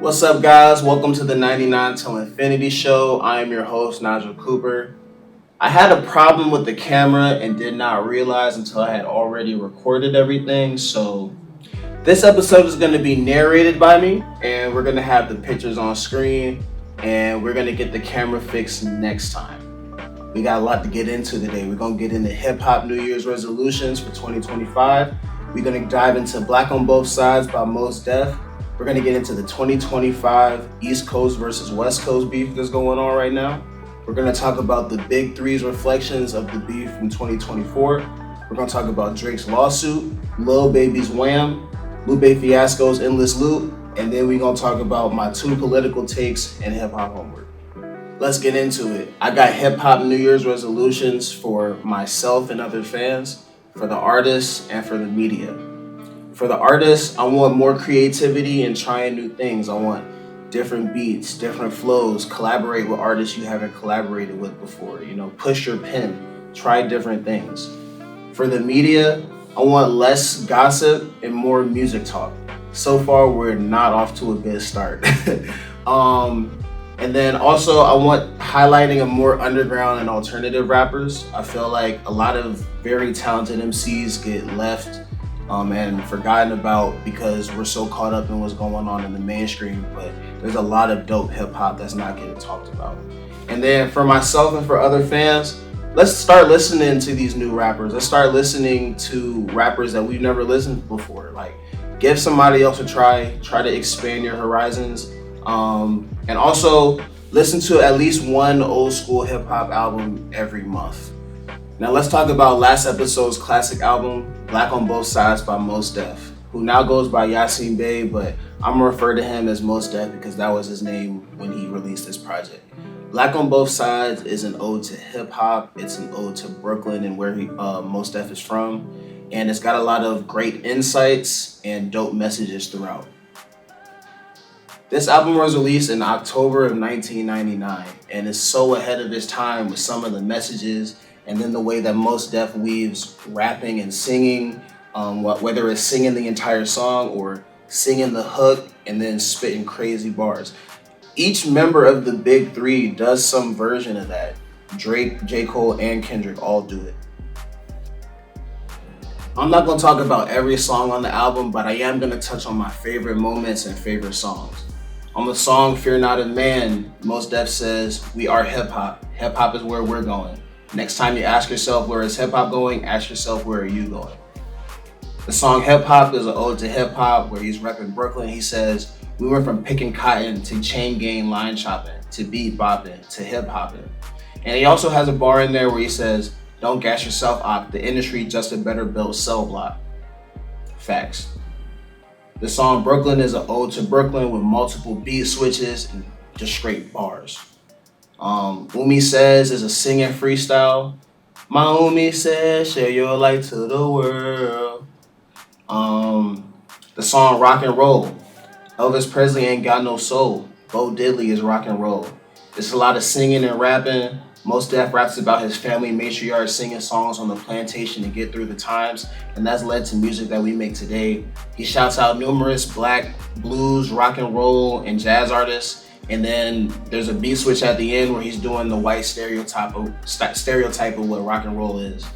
What's up, guys? Welcome to the 99 Till Infinity Show. I am your host, Nigel Cooper. I had a problem with the camera and did not realize until I had already recorded everything. So, this episode is going to be narrated by me, and we're going to have the pictures on screen, and we're going to get the camera fixed next time. We got a lot to get into today. We're going to get into hip hop New Year's resolutions for 2025. We're going to dive into Black on Both Sides by Mos Def. We're going to get into the 2025 East Coast versus West Coast beef that's going on right now. We're going to talk about the Big Three's reflections of the beef from 2024. We're going to talk about Drake's lawsuit, Lil Baby's Wham, Lupe Fiasco's Endless Loop, and then we're going to talk about my two political takes and hip-hop homework. Let's get into it. I got hip-hop New Year's resolutions for myself and other fans, for the artists, and for the media. For the artists, I want more creativity and trying new things. I want different beats, different flows, collaborate with artists you haven't collaborated with before. Push your pen, try different things. For the media, I want less gossip and more music talk. So far, we're not off to a good start. And then also, I want highlighting of more underground and alternative rappers. I feel like a lot of very talented MCs get left and forgotten about because we're so caught up in what's going on in the mainstream, but there's a lot of dope hip hop that's not getting talked about. And then for myself and for other fans, let's start listening to these new rappers. Let's start listening to rappers that we've never listened to before. Like, give somebody else a try to expand your horizons. And also listen to at least one old school hip hop album every month. Now let's talk about last episode's classic album, Black on Both Sides by Mos Def, who now goes by Yasin Bey, but I'm gonna refer to him as Mos Def because that was his name when he released this project. Black on Both Sides is an ode to hip hop. It's an ode to Brooklyn and where Mos Def is from, and it's got a lot of great insights and dope messages throughout. This album was released in October of 1999 and is so ahead of its time with some of the messages and then the way that Mos Def weaves rapping and singing, whether it's singing the entire song or singing the hook and then spitting crazy bars. Each member of the Big Three does some version of that. Drake, J. Cole, and Kendrick all do it. I'm not going to talk about every song on the album, but I am going to touch on my favorite moments and favorite songs. On the song Fear Not a Man, Mos Def says, "We are hip hop. Hip hop is where we're going. Next time you ask yourself where is hip hop going, ask yourself where are you going." The song Hip Hop is an ode to hip hop where he's repping Brooklyn. He says, "We went from picking cotton to chain gang line chopping to beat bopping to hip hopping." And he also has a bar in there where he says, "Don't gas yourself up. The industry just a better built cell block." Facts. The song Brooklyn is an ode to Brooklyn with multiple beat switches and just straight bars. Umi Says is a singing freestyle. My Umi says, share your light to the world. The song Rock and Roll. Elvis Presley ain't got no soul. Bo Diddley is rock and roll. There's a lot of singing and rapping. Mos Def raps about his family matriarch singing songs on the plantation to get through the times, and that's led to music that we make today. He shouts out numerous black, blues, rock and roll, and jazz artists. And then there's a beat switch at the end where he's doing the white stereotype of what rock and roll is.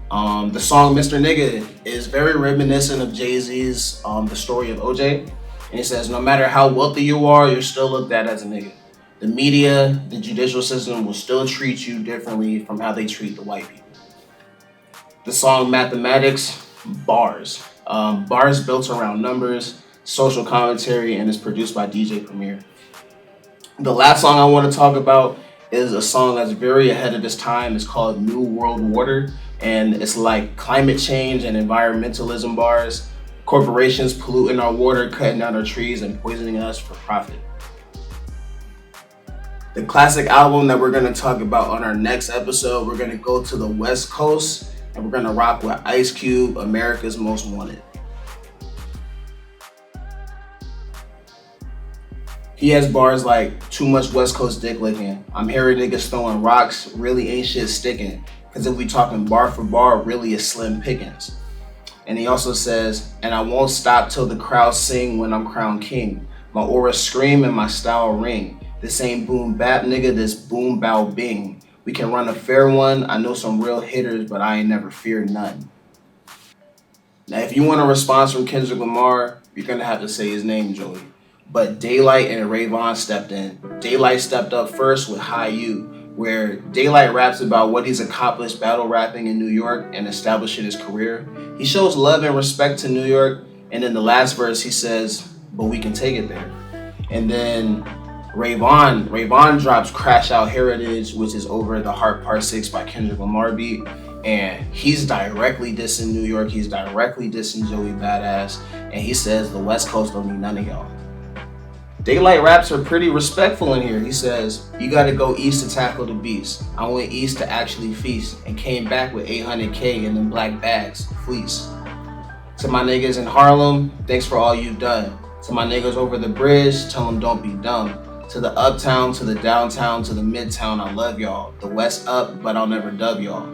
The song Mr. Nigga is very reminiscent of Jay-Z's The Story of OJ. And he says, no matter how wealthy you are, you're still looked at as a nigga. The media, the judicial system will still treat you differently from how they treat the white people. The song Mathematics, bars. Bars built around numbers, social commentary, and is produced by DJ Premier. The last song I want to talk about is a song that's very ahead of its time. It's called New World Water, and it's like climate change and environmentalism bars. Corporations polluting our water, cutting down our trees, and poisoning us for profit. The classic album that we're going to talk about on our next episode, we're going to go to the West Coast, and we're going to rock with Ice Cube, America's Most Wanted. He has bars like, too much West Coast dick licking. I'm hearing niggas throwing rocks, really ain't shit sticking. Cause if we talking bar for bar, really it's slim pickings. And he also says, and I won't stop till the crowd sing when I'm crowned king. My aura scream and my style ring. This ain't boom bap nigga, this boom bow bing. We can run a fair one. I know some real hitters, but I ain't never feared none. Now, if you want a response from Kendrick Lamar, you're gonna have to say his name, Joey. But Daylight and Rayvon stepped in. Daylight stepped up first with High U, where Daylight raps about what he's accomplished battle rapping in New York and establishing his career. He shows love and respect to New York, and in the last verse he says, "But we can take it there." And then Rayvon drops Crash Out Heritage, which is over the Heart Part 6 by Kendrick Lamar beat. And he's directly dissing New York, he's directly dissing Joey Badass, and he says the West Coast don't need none of y'all. Daylight raps are pretty respectful in here. He says, "You gotta go east to tackle the beast. I went east to actually feast and came back with 800K in them black bags, fleece. To my niggas in Harlem, thanks for all you've done. To my niggas over the bridge, tell them don't be dumb. To the uptown, to the downtown, to the midtown, I love y'all. The West up, but I'll never dub y'all."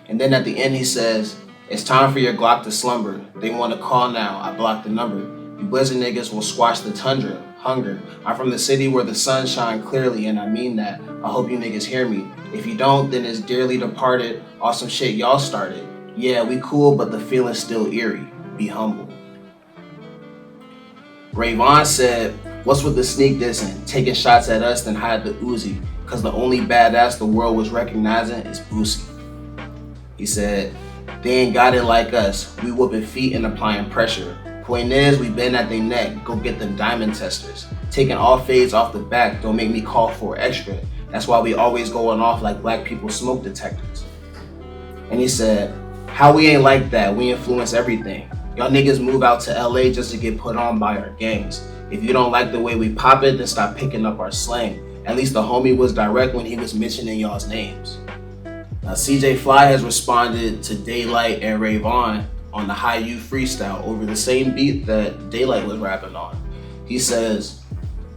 And then at the end he says, "It's time for your Glock to slumber. They want to call now, I blocked the number. You blizzard niggas will squash the tundra, hunger. I'm from the city where the sun shine clearly, and I mean that. I hope you niggas hear me. If you don't, then it's dearly departed. Awesome shit y'all started. Yeah, we cool, but the feeling's still eerie. Be humble." Rayvon said, "What's with the sneak dissing? Taking shots at us, then hide the Uzi. Cause the only badass the world was recognizing is Boosie." He said, "They ain't got it like us. We whooping feet and applying pressure. Point is, we been at their neck. Go get them diamond testers. Taking all fades off the back, don't make me call for extra. That's why we always going off like black people smoke detectors." And he said, "How we ain't like that? We influence everything. Y'all niggas move out to LA just to get put on by our gangs. If you don't like the way we pop it, then stop picking up our slang. At least the homie was direct when he was mentioning y'all's names." Now, CJ Fly has responded to Daylight and Rayvon on the High U freestyle over the same beat that Daylight was rapping on. He says,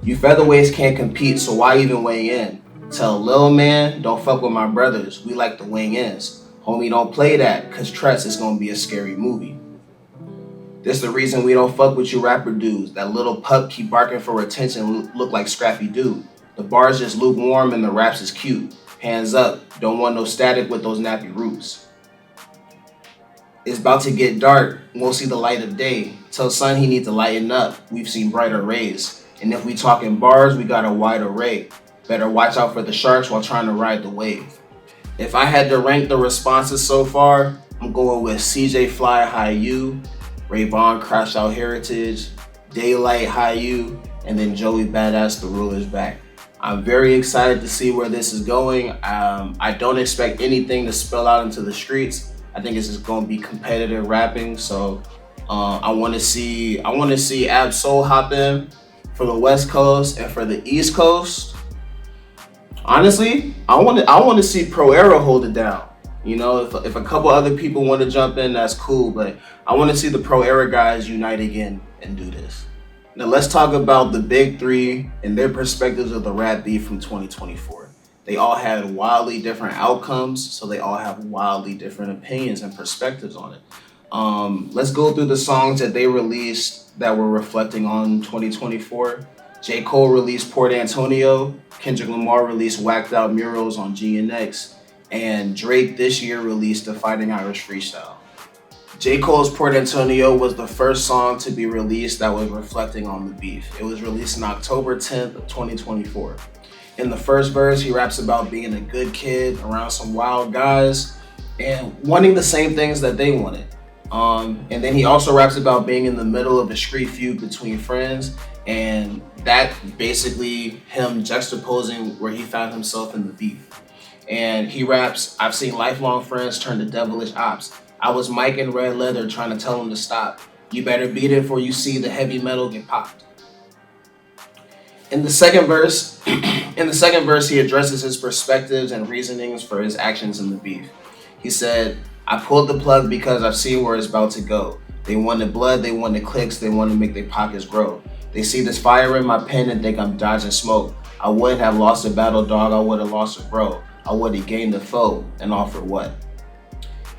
"You featherweights can't compete, so why even weigh in? Tell Lil Man, don't fuck with my brothers, we like the wing ins. Homie, don't play that, cause trust is gonna be a scary movie. This the reason we don't fuck with you rapper dudes. That little pup keep barking for attention, look like Scrappy Doo. The bars just lukewarm and the raps is cute. Hands up, don't want no static with those nappy roots. It's about to get dark, won't see the light of day. Tell son he needs to lighten up, we've seen brighter rays. And if we talking bars, we got a wide array. Better watch out for the sharks while trying to ride the wave." If I had to rank the responses so far, I'm going with CJ Fly High U, Rayvon Crash Out Heritage, Daylight High U, and then Joey Badass The Ruler's Back. I'm very excited to see where this is going. I don't expect anything to spill out into the streets. I think it's just going to be competitive rapping. So I want to see Ab Soul hop in for the West Coast, and for the East Coast. Honestly, I want to see Pro Era hold it down. You know, if a couple other people want to jump in, that's cool. But I want to see the Pro Era guys unite again and do this. Now let's talk about the big three and their perspectives of the rap beef from 2024. They all had wildly different outcomes, so they all have wildly different opinions and perspectives on it. Let's go through the songs that they released that were reflecting on 2024. J. Cole released Port Antonio, Kendrick Lamar released Whacked Out Murals on GNX, and Drake this year released the Fighting Irish Freestyle. J. Cole's Port Antonio was the first song to be released that was reflecting on the beef. It was released on October 10th of 2024. In the first verse, he raps about being a good kid around some wild guys and wanting the same things that they wanted. And then he also raps about being in the middle of a street feud between friends, and that basically him juxtaposing where he found himself in the beef. And he raps, "I've seen lifelong friends turn to devilish ops. I was Mike in red leather trying to tell him to stop. You better beat it before you see the heavy metal get popped." In the second verse, he addresses his perspectives and reasonings for his actions in the beef. He said, "I pulled the plug because I've seen where it's about to go. They wanted blood, they wanted clicks, they want to make their pockets grow. They see this fire in my pen and think I'm dodging smoke. I wouldn't have lost a battle dog, I would have lost a bro. I would have gained a foe, and all for what?"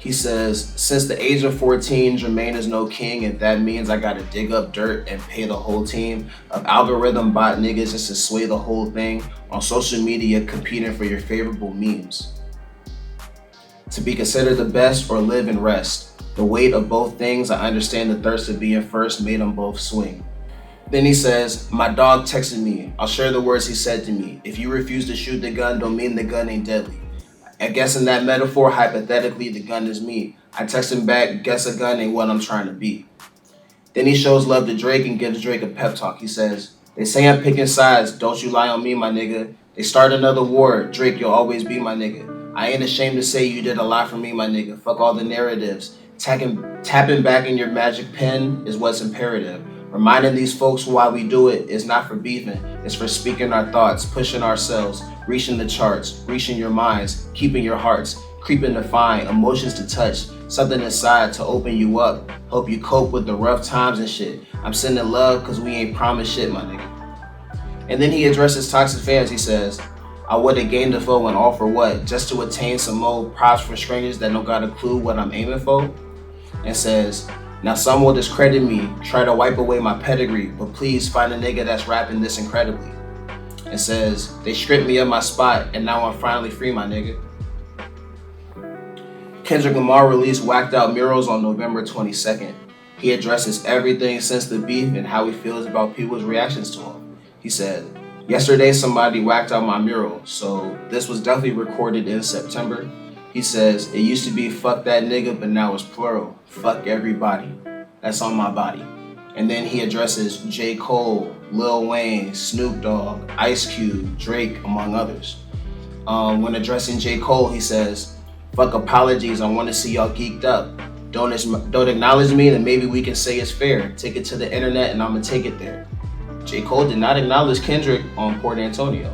He says, since the age of 14, Jermaine is no king. If that means I gotta dig up dirt and pay the whole team of algorithm bot niggas just to sway the whole thing on social media competing for your favorable memes. To be considered the best or live and rest. The weight of both things, I understand the thirst of being first made them both swing. Then he says, my dog texted me. I'll share the words he said to me. If you refuse to shoot the gun, don't mean the gun ain't deadly. I guess in that metaphor, hypothetically, the gun is me. I text him back, guess a gun ain't what I'm trying to be. Then he shows love to Drake and gives Drake a pep talk. He says, they say I'm picking sides, don't you lie on me, my nigga. They start another war, Drake, you'll always be my nigga. I ain't ashamed to say you did a lot for me, my nigga. Fuck all the narratives. Tapping back in your magic pen is what's imperative. Reminding these folks why we do it is not for beefing, it's for speaking our thoughts, pushing ourselves, reaching the charts, reaching your minds, keeping your hearts, creeping to find, emotions to touch, something inside to open you up, help you cope with the rough times and shit. I'm sending love cause we ain't promised shit, my nigga. And then he addresses toxic fans, he says, I would've gained a foe and all for what? Just to attain some more props for strangers that don't got a clue what I'm aiming for? And says, now some will discredit me, try to wipe away my pedigree, but please find a nigga that's rapping this incredibly. And says, they stripped me of my spot and now I'm finally free, my nigga. Kendrick Lamar released Whacked Out Murals on November 22nd. He addresses everything since the beef and how he feels about people's reactions to him. He said, yesterday somebody whacked out my mural, so this was definitely recorded in September. He says, it used to be fuck that nigga, but now it's plural. Fuck everybody. That's on my body. And then he addresses J. Cole, Lil Wayne, Snoop Dogg, Ice Cube, Drake, among others. When addressing J. Cole, he says, fuck apologies, I want to see y'all geeked up. Don't acknowledge me, then maybe we can say it's fair. Take it to the internet and I'ma take it there. J. Cole did not acknowledge Kendrick on Port Antonio.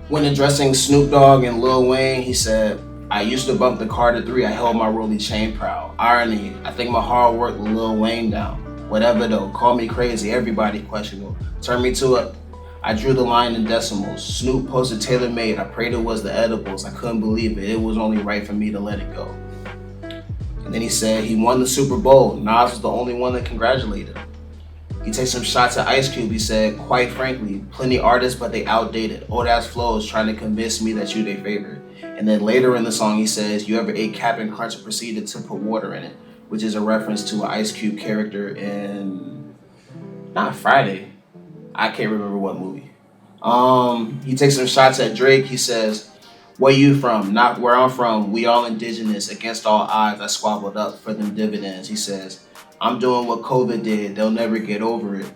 When addressing Snoop Dogg and Lil Wayne, he said, I used to bump the Carter 3, I held my rolly chain proud. Irony, I think my hard work let Lil Wayne down. Whatever though, call me crazy, everybody questionable. Turn me to a, I drew the line in decimals. Snoop posted Taylor Made, I prayed it was the edibles. I couldn't believe it, it was only right for me to let it go. And then he said he won the Super Bowl. Nas was the only one that congratulated him. He takes some shots at Ice Cube. He said, quite frankly, plenty artists, but they outdated. Old ass flows trying to convince me that you they favorite. And then later in the song, he says, you ever ate Cap'n Crunch and proceeded to put water in it, which is a reference to an Ice Cube character in, not Friday. I can't remember what movie. He takes some shots at Drake. He says, where you from? Not where I'm from. We all indigenous. Against all odds, I squabbled up for them dividends. He says, I'm doing what COVID did. They'll never get over it.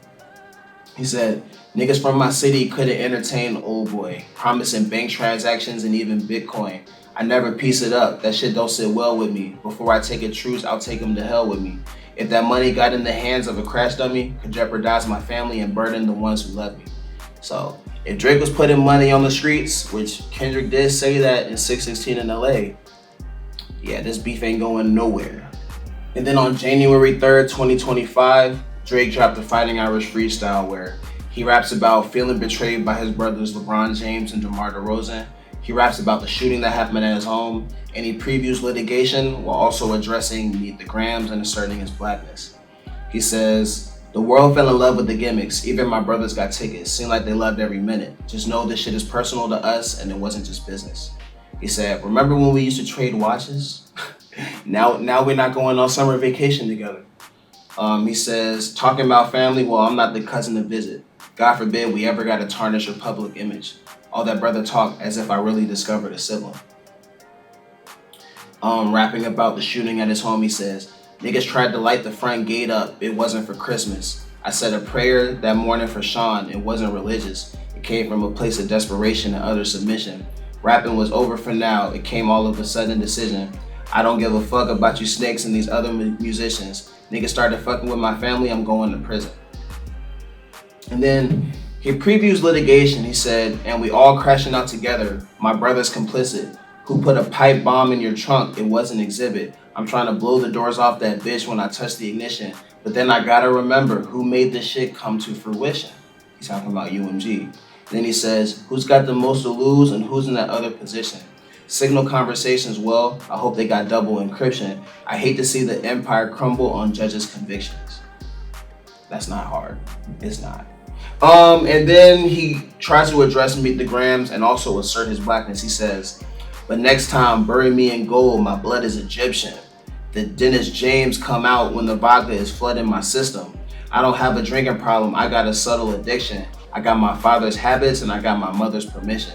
He said, niggas from my city couldn't entertain old boy, promising bank transactions and even Bitcoin. I never piece it up. That shit don't sit well with me. Before I take a truce, I'll take him to hell with me. If that money got in the hands of a crash dummy, could jeopardize my family and burden the ones who love me. So if Drake was putting money on the streets, which Kendrick did say that in 616 in LA, yeah, this beef ain't going nowhere. And then on January 3rd, 2025, Drake dropped the Fighting Irish freestyle where he raps about feeling betrayed by his brothers LeBron James and DeMar DeRozan. He raps about the shooting that happened at his home, and he previews litigation while also addressing Meet the Grams and asserting his blackness. He says, the world fell in love with the gimmicks. Even my brothers got tickets. Seemed like they loved every minute. Just know this shit is personal to us and it wasn't just business. He said, remember when we used to trade watches? Now we're not going on summer vacation together. He says, talking about family, well, I'm not the cousin to visit. God forbid we ever got to tarnish your public image. All that brother talk as if I really discovered a sibling. Rapping about the shooting at his home, he says, niggas tried to light the front gate up. It wasn't for Christmas. I said a prayer that morning for Sean. It wasn't religious. It came from a place of desperation and utter submission. Rapping was over for now. It came all of a sudden decision. I don't give a fuck about you snakes and these other musicians. Niggas started fucking with my family, I'm going to prison. And then he previews litigation. He said, and we all crashing out together. My brother's complicit. Who put a pipe bomb in your trunk? It was an exhibit. I'm trying to blow the doors off that bitch when I touch the ignition. But then I gotta remember who made this shit come to fruition. He's talking about UMG. Then he says, who's got the most to lose and who's in that other position? Signal conversations, well, I hope they got double encryption. I hate to see the empire crumble on judges' convictions. That's not hard. It's not. And then he tries to address Meet the Grams and also assert his blackness. He says, but next time, bury me in gold, my blood is Egyptian. The Dennis James come out when the vodka is flooding my system. I don't have a drinking problem, I got a subtle addiction. I got my father's habits and I got my mother's permission.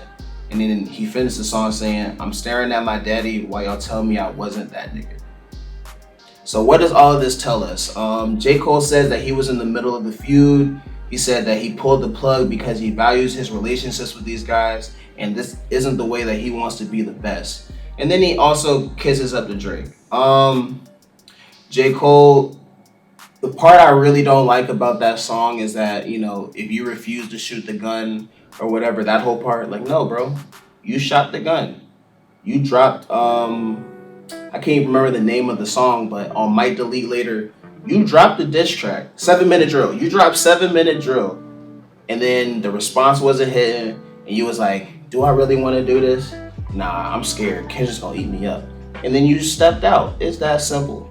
And then he finished the song saying, I'm staring at my daddy while y'all tell me I wasn't that nigga. So what does all of this tell us? J. Cole says that he was in the middle of the feud. He said that he pulled the plug because he values his relationships with these guys, and this isn't the way that he wants to be the best. And then he also kisses up to Drake. J. Cole, the part I really don't like about that song is that, if you refuse to shoot the gun or whatever, that whole part, like, no, bro, you shot the gun. You dropped, I can't even remember the name of the song, but on Might Delete Later, you dropped the diss track, 7-minute drill. You dropped 7-minute drill. And then the response wasn't hitting, and you was like, do I really want to do this? Nah, I'm scared. Kendrick's gonna eat me up. And then you stepped out. It's that simple.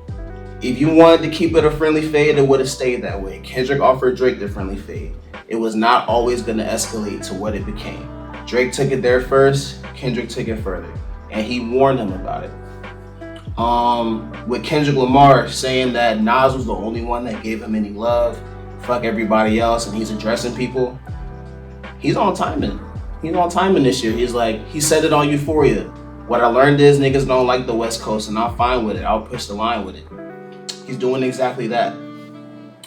If you wanted to keep it a friendly fade, it would have stayed that way. Kendrick offered Drake the friendly fade. It was not always gonna escalate to what it became. Drake took it there first, Kendrick took it further. And he warned him about it. With Kendrick Lamar saying that Nas was the only one that gave him any love, fuck everybody else, and he's addressing people, he's on timing. He's on timing this year. He's like, he said it on Euphoria. What I learned is niggas don't like the West Coast, and I'm fine with it. I'll push the line with it. He's doing exactly that.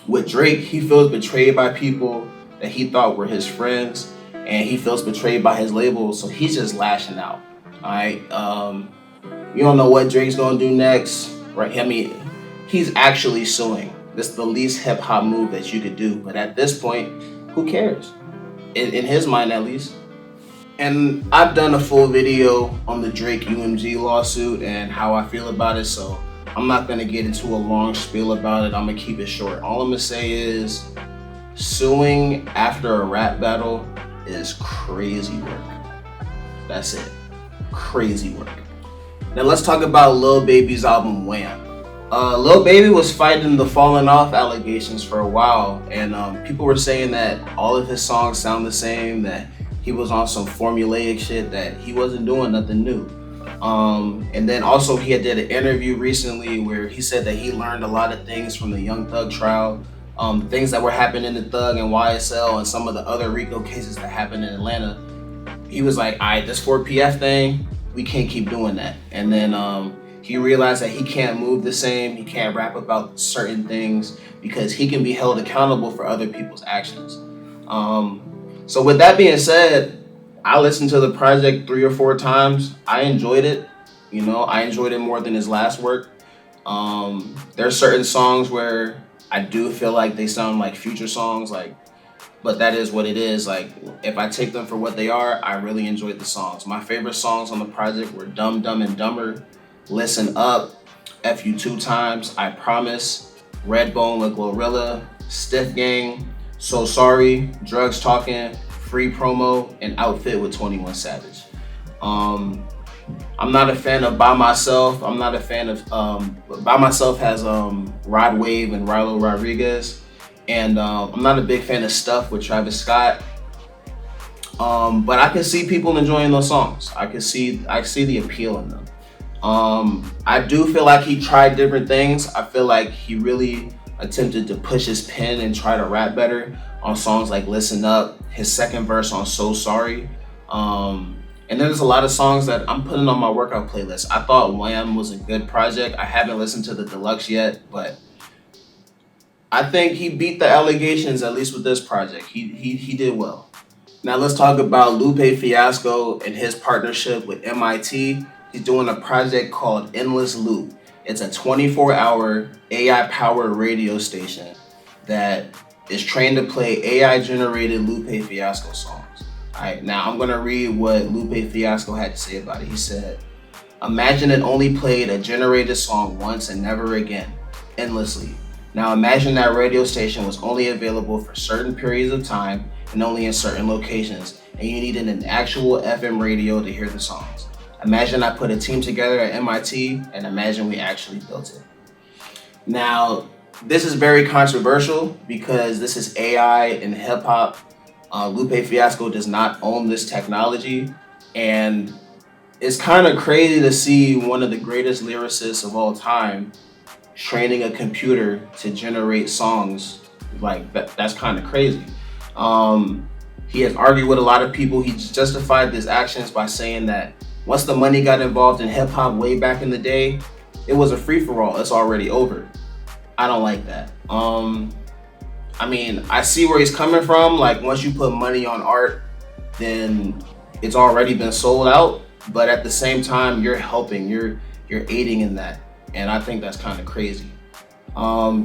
With Drake, he feels betrayed by people that he thought were his friends, and he feels betrayed by his label, so he's just lashing out. Alright, you don't know what Drake's gonna do next, right? I mean, he's actually suing. This is the least hip hop move that you could do, but at this point, who cares? In his mind, at least. And I've done a full video on the Drake UMG lawsuit and how I feel about it, so I'm not gonna get into a long spiel about it. I'm gonna keep it short. All I'm gonna say is, suing after a rap battle is crazy work. That's it. Crazy work. Now let's talk about Lil Baby's album Wham. Lil Baby was fighting the falling off allegations for a while, and people were saying that all of his songs sound the same, that he was on some formulaic shit, that he wasn't doing nothing new. And then also he did an interview recently where he said that he learned a lot of things from the Young Thug trial, things that were happening in Thug and YSL and some of the other RICO cases that happened in Atlanta. He was like, all right, this 4PF thing, we can't keep doing that. And then he realized that he can't move the same, he can't rap about certain things because he can be held accountable for other people's actions. So with that being said, I listened to the project 3 or 4 times. I enjoyed it. I enjoyed it more than his last work. There are certain songs where I do feel like they sound like future songs, but that is what it is. If I take them for what they are, I really enjoyed the songs. My favorite songs on the project were Dumb, Dumb, and Dumber, Listen Up, F You 2 Times, I Promise, Redbone with Glorilla, Stiff Gang, So Sorry, Drugs Talking, Free Promo, and Outfit with 21 Savage. I'm not a fan of By Myself. I'm not a fan of, By Myself has Rod Wave and Rilo Rodriguez. And I'm not a big fan of Stuff with Travis Scott. But I can see people enjoying those songs. I see the appeal in them. I do feel like he tried different things. I feel like he really attempted to push his pen and try to rap better on songs like Listen Up, his second verse on So Sorry. And there's a lot of songs that I'm putting on my workout playlist. I thought Wham was a good project. I haven't listened to the deluxe yet, but I think he beat the allegations, at least with this project. He did well. Now let's talk about Lupe Fiasco and his partnership with MIT. He's doing a project called Endless Loop. It's a 24-hour AI-powered radio station that is trained to play AI-generated Lupe Fiasco songs. All right, now I'm gonna read what Lupe Fiasco had to say about it. He said, "Imagine it only played a generated song once and never again, endlessly. Now imagine that radio station was only available for certain periods of time and only in certain locations, and you needed an actual FM radio to hear the songs. Imagine I put a team together at MIT and imagine we actually built it. Now, this is very controversial because this is AI and hip hop. Lupe Fiasco does not own this technology, and it's kind of crazy to see one of the greatest lyricists of all time training a computer to generate songs. Like that's kind of crazy. Um, he has argued with a lot of people. He justified his actions by saying that once the money got involved in hip hop way back in the day, it was a free for all. It's already over. I don't like that. I mean, I see where he's coming from. Like once you put money on art, then it's already been sold out. But at the same time, you're helping, you're aiding in that, and I think that's kind of crazy.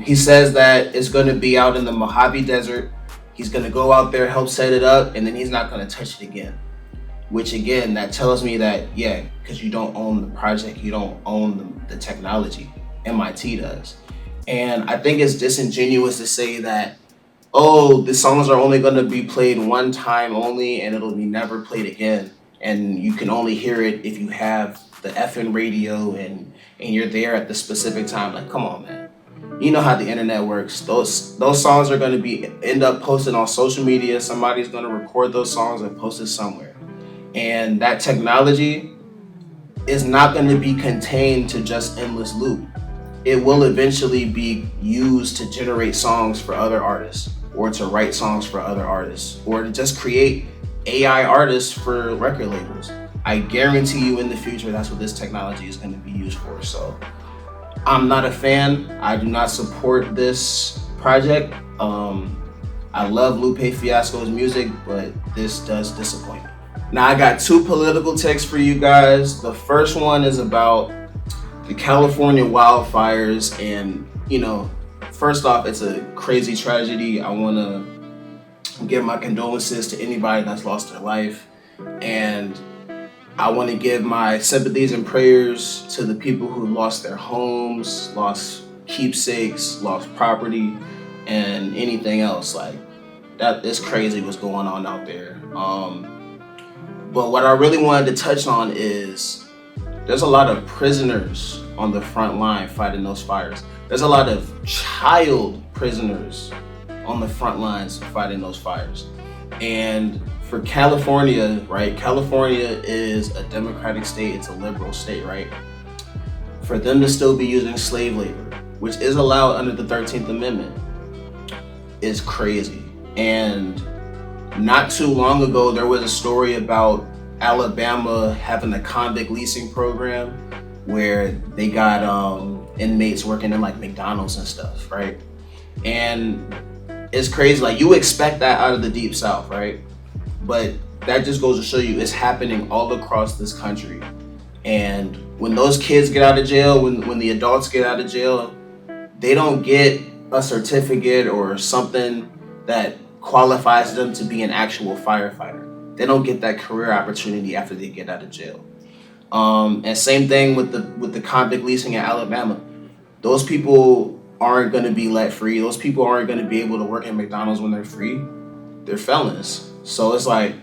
He says that it's going to be out in the Mojave Desert. He's going to go out there, help set it up, and then he's not going to touch it again. Which again, that tells me that yeah, because you don't own the project, you don't own the technology. MIT does. And I think it's disingenuous to say that, oh, the songs are only going to be played one time only and it'll be never played again. And you can only hear it if you have the FM radio and you're there at the specific time. Like, come on, man. You know how the internet works. Those songs are going to be end up posted on social media. Somebody's going to record those songs and post it somewhere. And that technology is not going to be contained to just endless loop. It will eventually be used to generate songs for other artists, or to write songs for other artists, or to just create AI artists for record labels. I guarantee you in the future that's what this technology is going to be used for. So I'm not a fan. I do not support this project. I love Lupe Fiasco's music, but this does disappoint me. Now I got two political texts for you guys. The first one is about the California wildfires, and first off, it's a crazy tragedy. I want to give my condolences to anybody that's lost their life, and I want to give my sympathies and prayers to the people who lost their homes, lost keepsakes, lost property, and anything else. Like that is crazy what's going on out there. But what I really wanted to touch on is there's a lot of prisoners on the front line fighting those fires. There's a lot of child prisoners on the front lines fighting those fires. And for California, right? California is a democratic state, it's a liberal state, right? For them to still be using slave labor, which is allowed under the 13th Amendment, is crazy. And not too long ago, there was a story about Alabama having a convict leasing program where they got inmates working in like McDonald's and stuff, right? And it's crazy. Like you expect that out of the Deep South, right? But that just goes to show you it's happening all across this country. And when those kids get out of jail, when the adults get out of jail, they don't get a certificate or something that qualifies them to be an actual firefighter. They don't get that career opportunity after they get out of jail. And same thing with the convict leasing in Alabama. Those people aren't going to be let free. Those people aren't going to be able to work at McDonald's when they're free. They're felons. So it's like,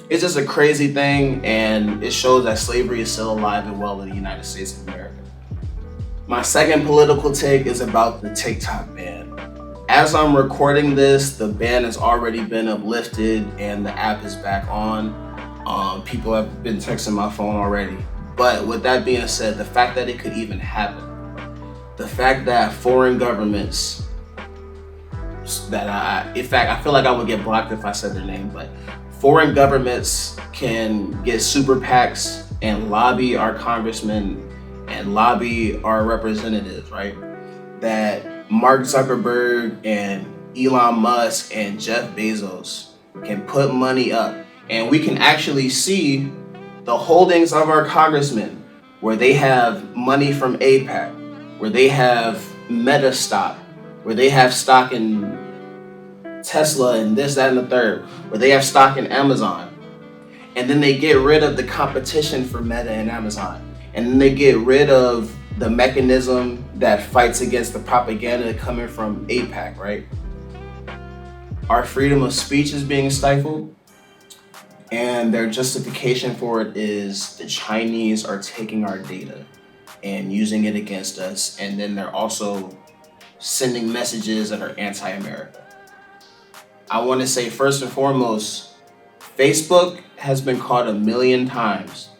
it's just a crazy thing, and it shows that slavery is still alive and well in the United States of America. My second political take is about the TikTok ban. As I'm recording this, the ban has already been uplifted and the app is back on. People have been texting my phone already. But with that being said, the fact that it could even happen, the fact that foreign governments in fact, I feel like I would get blocked if I said their name, but foreign governments can get super PACs and lobby our congressmen and lobby our representatives, right? That Mark Zuckerberg and Elon Musk and Jeff Bezos can put money up, and we can actually see the holdings of our congressmen where they have money from APAC, where they have Meta stock, where they have stock in Tesla and this, that, and the third, where they have stock in Amazon. And then they get rid of the competition for Meta and Amazon. And then they get rid of the mechanism that fights against the propaganda coming from APAC, right? Our freedom of speech is being stifled. And their justification for it is the Chinese are taking our data and using it against us. And then they're also sending messages that are anti-America. I want to say first and foremost, Facebook has been caught a million times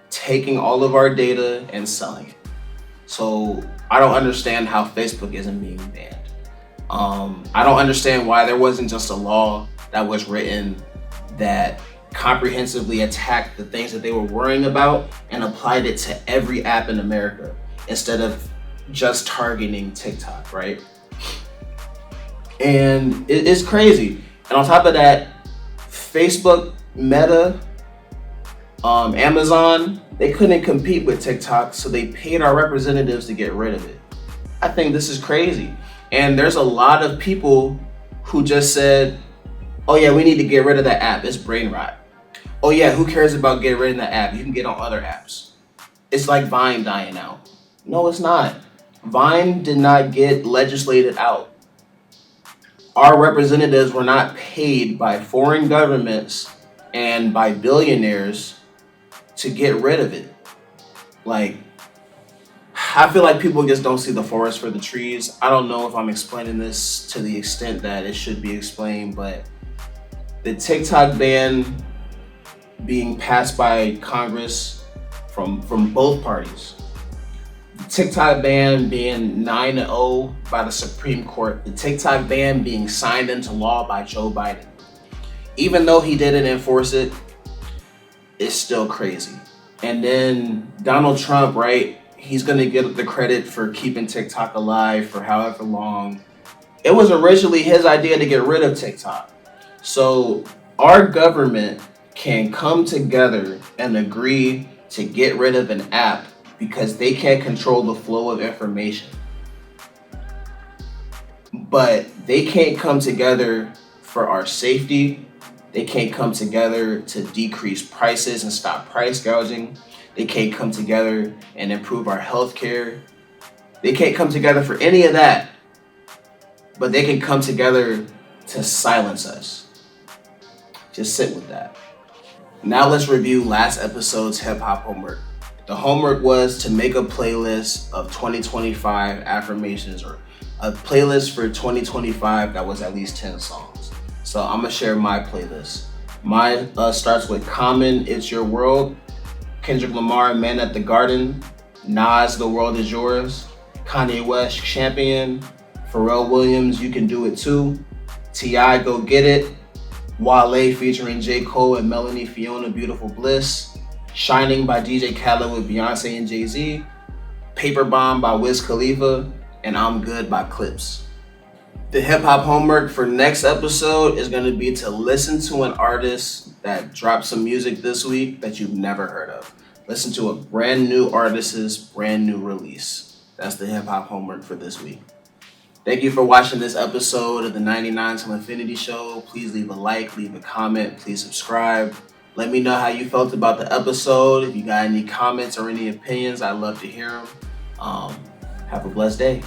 taking all of our data and selling it. So I don't understand how Facebook isn't being banned. I don't understand why there wasn't just a law that was written that comprehensively attacked the things that they were worrying about and applied it to every app in America instead of just targeting TikTok, right? And it's crazy. And on top of that, Facebook, Meta, Amazon, they couldn't compete with TikTok, so they paid our representatives to get rid of it. I think this is crazy. And there's a lot of people who just said, oh yeah, we need to get rid of that app. It's brain rot. Oh yeah, who cares about getting rid of that app? You can get on other apps. It's like Vine dying out. No, it's not. Vine did not get legislated out. Our representatives were not paid by foreign governments and by billionaires to get rid of it. Like, I feel like people just don't see the forest for the trees. I don't know if I'm explaining this to the extent that it should be explained, but the TikTok ban being passed by Congress from both parties, the TikTok ban being 9-0 by the Supreme Court, the TikTok ban being signed into law by Joe Biden, even though he didn't enforce it, it's still crazy. And then Donald Trump, right? He's going to get the credit for keeping TikTok alive for however long. It was originally his idea to get rid of TikTok. So our government can come together and agree to get rid of an app because they can't control the flow of information. But they can't come together for our safety. They can't come together to decrease prices and stop price gouging. They can't come together and improve our healthcare. They can't come together for any of that. But they can come together to silence us. Just sit with that. Now let's review last episode's hip hop homework. The homework was to make a playlist of 2025 affirmations, or a playlist for 2025 that was at least 10 songs. So I'm gonna share my playlist. Mine starts with Common, It's Your World, Kendrick Lamar, Man at the Garden, Nas, The World Is Yours, Kanye West, Champion, Pharrell Williams, You Can Do It Too, T.I., Go Get It, Wale featuring J. Cole and Melanie Fiona, Beautiful Bliss, Shining by DJ Khaled with Beyonce and Jay-Z, Paper Bomb by Wiz Khalifa, and I'm Good by Clips. The hip hop homework for next episode is going to be to listen to an artist that dropped some music this week that you've never heard of. Listen to a brand new artist's brand new release. That's the hip hop homework for this week. Thank you for watching this episode of the 99 to Infinity Show. Please leave a like, leave a comment, please subscribe. Let me know how you felt about the episode. If you got any comments or any opinions, I'd love to hear them. Have a blessed day.